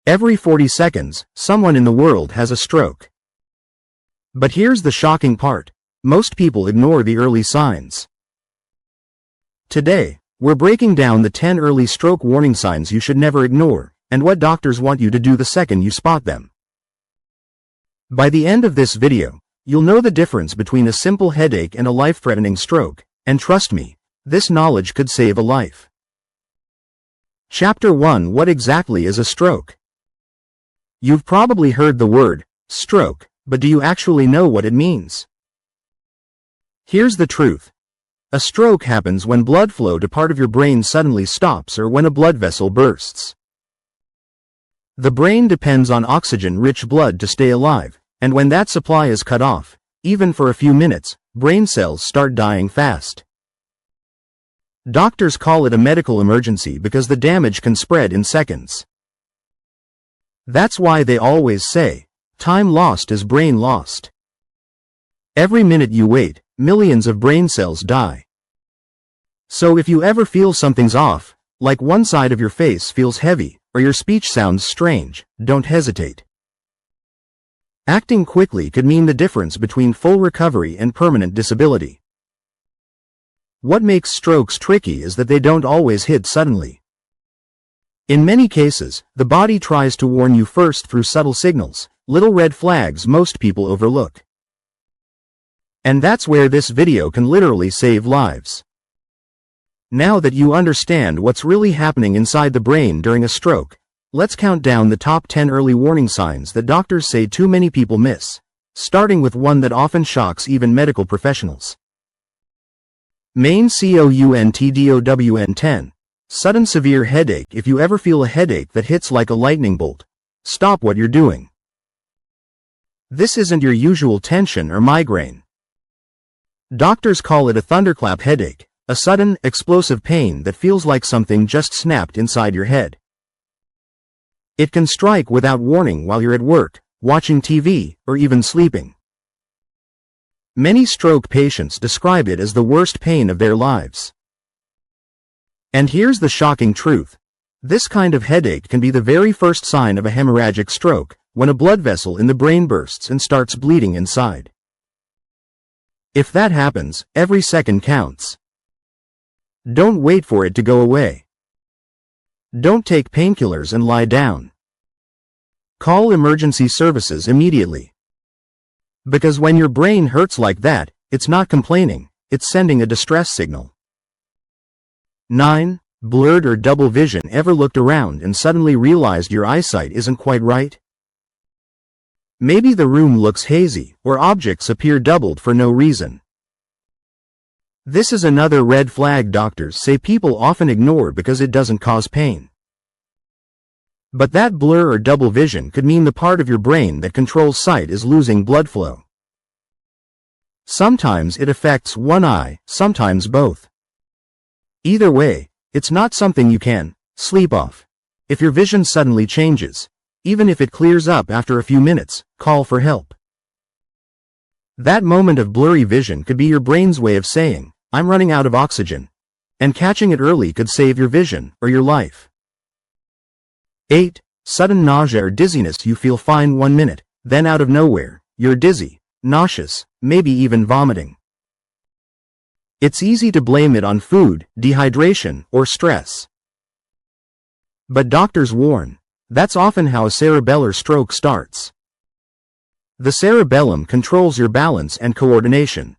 Every 40 seconds, someone in the world has a stroke. But here's the shocking part. Most people ignore the early signs. Today, we're breaking down the 10 early stroke warning signs you should never ignore, and what doctors want you to do the second you spot them. By the end of this video, you'll know the difference between a simple headache and a life-threatening stroke, and trust me, this knowledge could save a life. Chapter 1: What exactly is a stroke? You've probably heard the word stroke, but do you actually know what it means? Here's the truth. A stroke happens when blood flow to part of your brain suddenly stops or when a blood vessel bursts. The brain depends on oxygen-rich blood to stay alive, and when that supply is cut off, even for a few minutes, brain cells start dying fast. Doctors call it a medical emergency because the damage can spread in seconds. That's why they always say, time lost is brain lost. Every minute you wait, millions of brain cells die. So if you ever feel something's off, like one side of your face feels heavy, or your speech sounds strange, don't hesitate. Acting quickly could mean the difference between full recovery and permanent disability. What makes strokes tricky is that they don't always hit suddenly. In many cases, the body tries to warn you first through subtle signals, little red flags most people overlook. And that's where this video can literally save lives. Now that you understand what's really happening inside the brain during a stroke, let's count down the top 10 early warning signs that doctors say too many people miss, starting with one that often shocks even medical professionals. Main COUNTDOWN 10. Sudden severe headache. If you ever feel a headache that hits like a lightning bolt, stop what you're doing. This isn't your usual tension or migraine. Doctors call it a thunderclap headache, a sudden, explosive pain that feels like something just snapped inside your head. It can strike without warning while you're at work, watching TV, or even sleeping. Many stroke patients describe it as the worst pain of their lives. And here's the shocking truth. This kind of headache can be the very first sign of a hemorrhagic stroke, when a blood vessel in the brain bursts and starts bleeding inside. If that happens, every second counts. Don't wait for it to go away. Don't take painkillers and lie down. Call emergency services immediately. Because when your brain hurts like that, it's not complaining, it's sending a distress signal. 9. Blurred or double vision. Ever looked around and suddenly realized your eyesight isn't quite right? Maybe the room looks hazy, or objects appear doubled for no reason. This is another red flag doctors say people often ignore because it doesn't cause pain. But that blur or double vision could mean the part of your brain that controls sight is losing blood flow. Sometimes it affects one eye, sometimes both. Either way, it's not something you can sleep off. If your vision suddenly changes, even if it clears up after a few minutes, call for help. That moment of blurry vision could be your brain's way of saying, I'm running out of oxygen. And catching it early could save your vision, or your life. 8. Sudden nausea or dizziness. You feel fine 1 minute, then out of nowhere, you're dizzy, nauseous, maybe even vomiting. It's easy to blame it on food, dehydration, or stress. But doctors warn, that's often how a cerebellar stroke starts. The cerebellum controls your balance and coordination.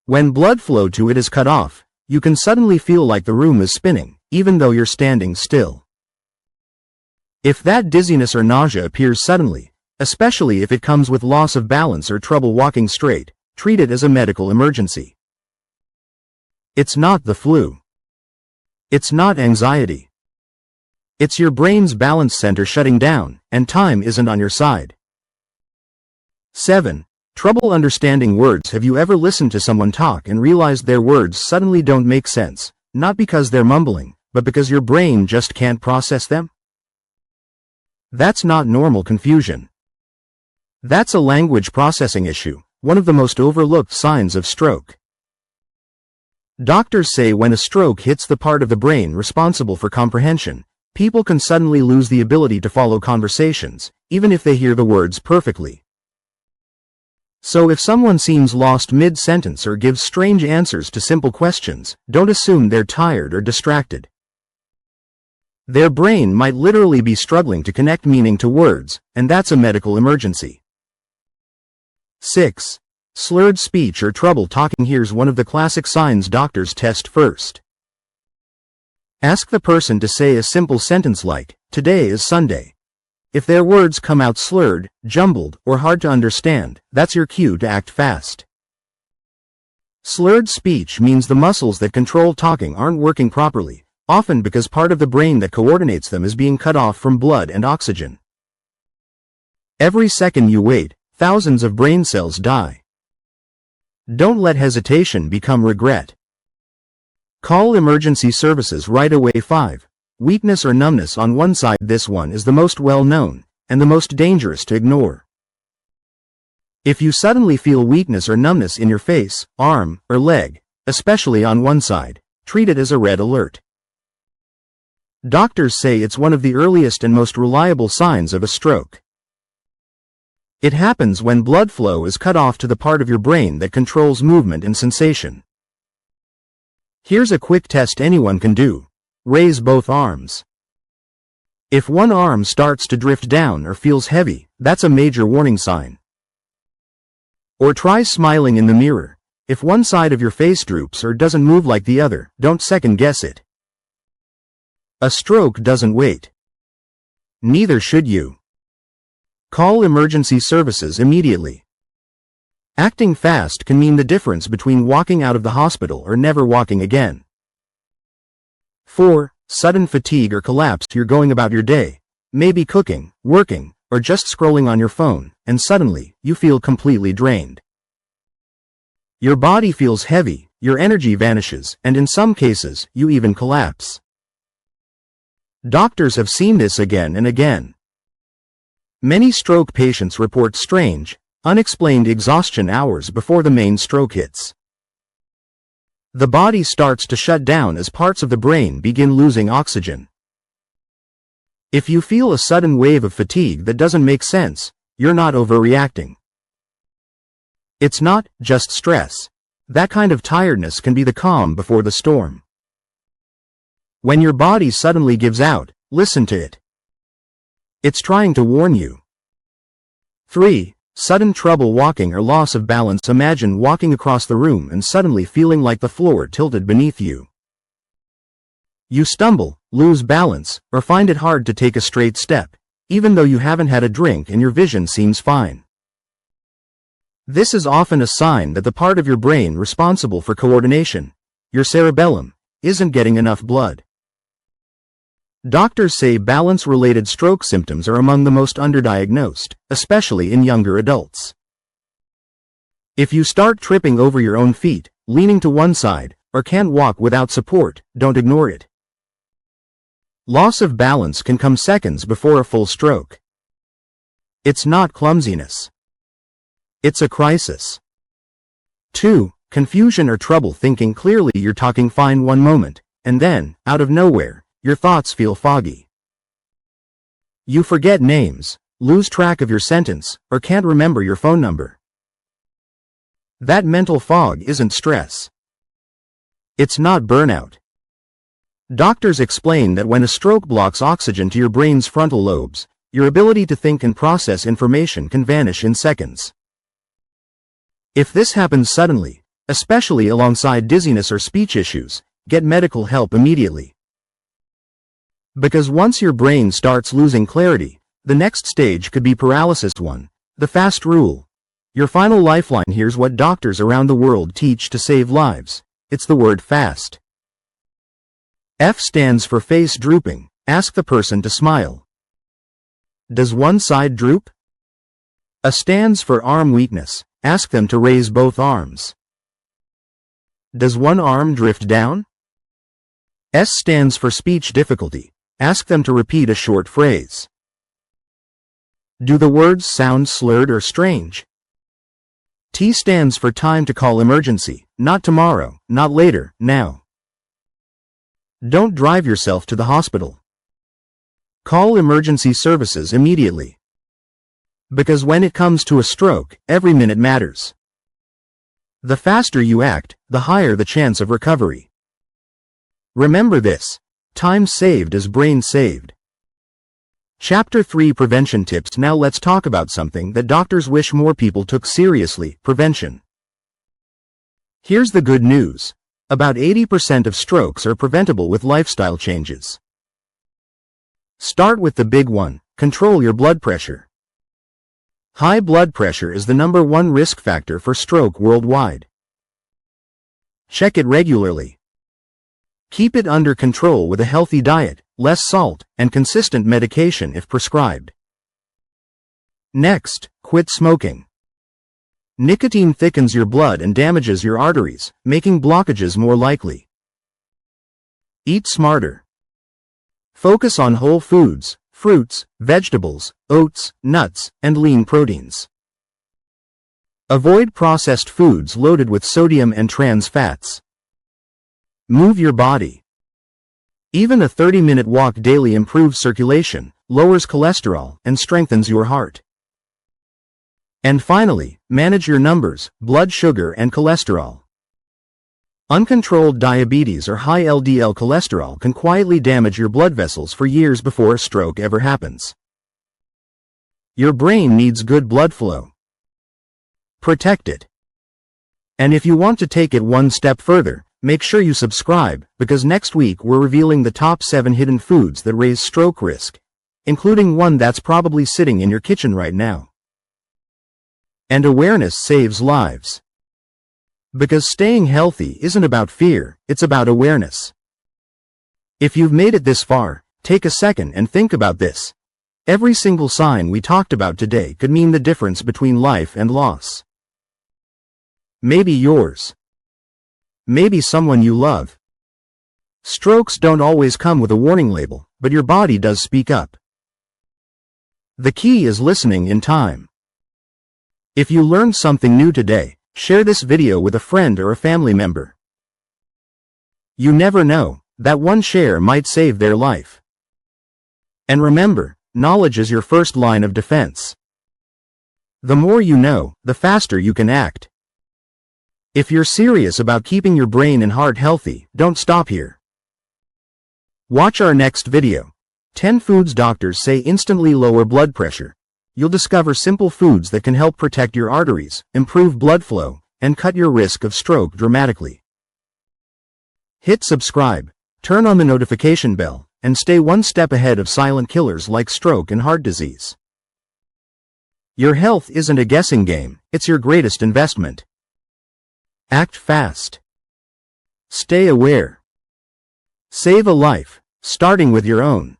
When blood flow to it is cut off, you can suddenly feel like the room is spinning, even though you're standing still. If that dizziness or nausea appears suddenly, especially if it comes with loss of balance or trouble walking straight, treat it as a medical emergency. It's not the flu. It's not anxiety. It's your brain's balance center shutting down, and time isn't on your side. 7. Trouble understanding words. Have you ever listened to someone talk and realized their words suddenly don't make sense, not because they're mumbling, but because your brain just can't process them? That's not normal confusion. That's a language processing issue, one of the most overlooked signs of stroke. Doctors say when a stroke hits the part of the brain responsible for comprehension, People can suddenly lose the ability to follow conversations, even if they hear the words perfectly. So if someone seems lost mid-sentence or gives strange answers to simple questions, don't assume they're tired or distracted. Their brain might literally be struggling to connect meaning to words, and that's a medical emergency. 6. Slurred speech or trouble talking. Here's one of the classic signs doctors test first. Ask the person to say a simple sentence like, "Today is Sunday." If their words come out slurred, jumbled, or hard to understand, that's your cue to act fast. Slurred speech means the muscles that control talking aren't working properly, often because part of the brain that coordinates them is being cut off from blood and oxygen. Every second you wait, thousands of brain cells die. Don't let hesitation become regret. Call emergency services right away. 5. Weakness or numbness on one side. This one is the most well-known, and the most dangerous to ignore. If you suddenly feel weakness or numbness in your face, arm, or leg, especially on one side, treat it as a red alert. Doctors say it's one of the earliest and most reliable signs of a stroke. It happens when blood flow is cut off to the part of your brain that controls movement and sensation. Here's a quick test anyone can do. Raise both arms. If one arm starts to drift down or feels heavy, that's a major warning sign. Or try smiling in the mirror. If one side of your face droops or doesn't move like the other, don't second guess it. A stroke doesn't wait. Neither should you. Call emergency services immediately. Acting fast can mean the difference between walking out of the hospital or never walking again. 4. Sudden fatigue or collapse. You're going about your day, maybe cooking, working, or just scrolling on your phone, and suddenly, you feel completely drained. Your body feels heavy, your energy vanishes, and in some cases, you even collapse. Doctors have seen this again and again. Many stroke patients report strange, unexplained exhaustion hours before the main stroke hits. The body starts to shut down as parts of the brain begin losing oxygen. If you feel a sudden wave of fatigue that doesn't make sense, you're not overreacting. It's not just stress. That kind of tiredness can be the calm before the storm. When your body suddenly gives out, listen to it. It's trying to warn you. 3. Sudden trouble walking or loss of balance. Imagine walking across the room and suddenly feeling like the floor tilted beneath you. You stumble, lose balance, or find it hard to take a straight step, even though you haven't had a drink and your vision seems fine. This is often a sign that the part of your brain responsible for coordination, your cerebellum, isn't getting enough blood. Doctors say balance-related stroke symptoms are among the most underdiagnosed, especially in younger adults. If you start tripping over your own feet, leaning to one side, or can't walk without support, don't ignore it. Loss of balance can come seconds before a full stroke. It's not clumsiness. It's a crisis. 2. Confusion or trouble thinking clearly. You're talking fine one moment, and then, out of nowhere, your thoughts feel foggy. You forget names, lose track of your sentence, or can't remember your phone number. That mental fog isn't stress. It's not burnout. Doctors explain that when a stroke blocks oxygen to your brain's frontal lobes, your ability to think and process information can vanish in seconds. If this happens suddenly, especially alongside dizziness or speech issues, get medical help immediately. Because once your brain starts losing clarity, the next stage could be paralysis. 1. The fast rule. Your final lifeline. Here's what doctors around the world teach to save lives. It's the word fast. F stands for face drooping. Ask the person to smile. Does one side droop? A stands for arm weakness. Ask them to raise both arms. Does one arm drift down? S stands for speech difficulty. Ask them to repeat a short phrase. Do the words sound slurred or strange? T stands for time to call emergency. Not tomorrow, not later, now. Don't drive yourself to the hospital. Call emergency services immediately. Because when it comes to a stroke, every minute matters. The faster you act, the higher the chance of recovery. Remember this: time saved is brain saved. Chapter 3: Prevention Tips. Now let's talk about something that doctors wish more people took seriously: prevention. Here's the good news. About 80% of strokes are preventable with lifestyle changes. Start with the big one: control your blood pressure. High blood pressure is the #1 risk factor for stroke worldwide. Check it regularly. Keep it under control with a healthy diet, less salt, and consistent medication if prescribed. Next, quit smoking. Nicotine thickens your blood and damages your arteries, making blockages more likely. Eat smarter. Focus on whole foods, fruits, vegetables, oats, nuts, and lean proteins. Avoid processed foods loaded with sodium and trans fats. Move your body. Even a 30-minute walk daily improves circulation, lowers cholesterol, and strengthens your heart. And finally, manage your numbers, blood sugar and cholesterol. Uncontrolled diabetes or high LDL cholesterol can quietly damage your blood vessels for years before a stroke ever happens. Your brain needs good blood flow. Protect it. And if you want to take it one step further, make sure you subscribe, because next week we're revealing the top 7 hidden foods that raise stroke risk, including one that's probably sitting in your kitchen right now. And awareness saves lives. Because staying healthy isn't about fear, it's about awareness. If you've made it this far, take a second and think about this. Every single sign we talked about today could mean the difference between life and loss. Maybe yours. Maybe someone you love. Strokes don't always come with a warning label, but your body does speak up. The key is listening in time. If you learned something new today, share this video with a friend or a family member. You never know, that one share might save their life. And remember, knowledge is your first line of defense. The more you know, the faster you can act. If you're serious about keeping your brain and heart healthy, don't stop here. Watch our next video. 10 foods doctors say instantly lower blood pressure. You'll discover simple foods that can help protect your arteries, improve blood flow, and cut your risk of stroke dramatically. Hit subscribe, turn on the notification bell, and stay one step ahead of silent killers like stroke and heart disease. Your health isn't a guessing game, it's your greatest investment. Act fast. Stay aware. Save a life, starting with your own.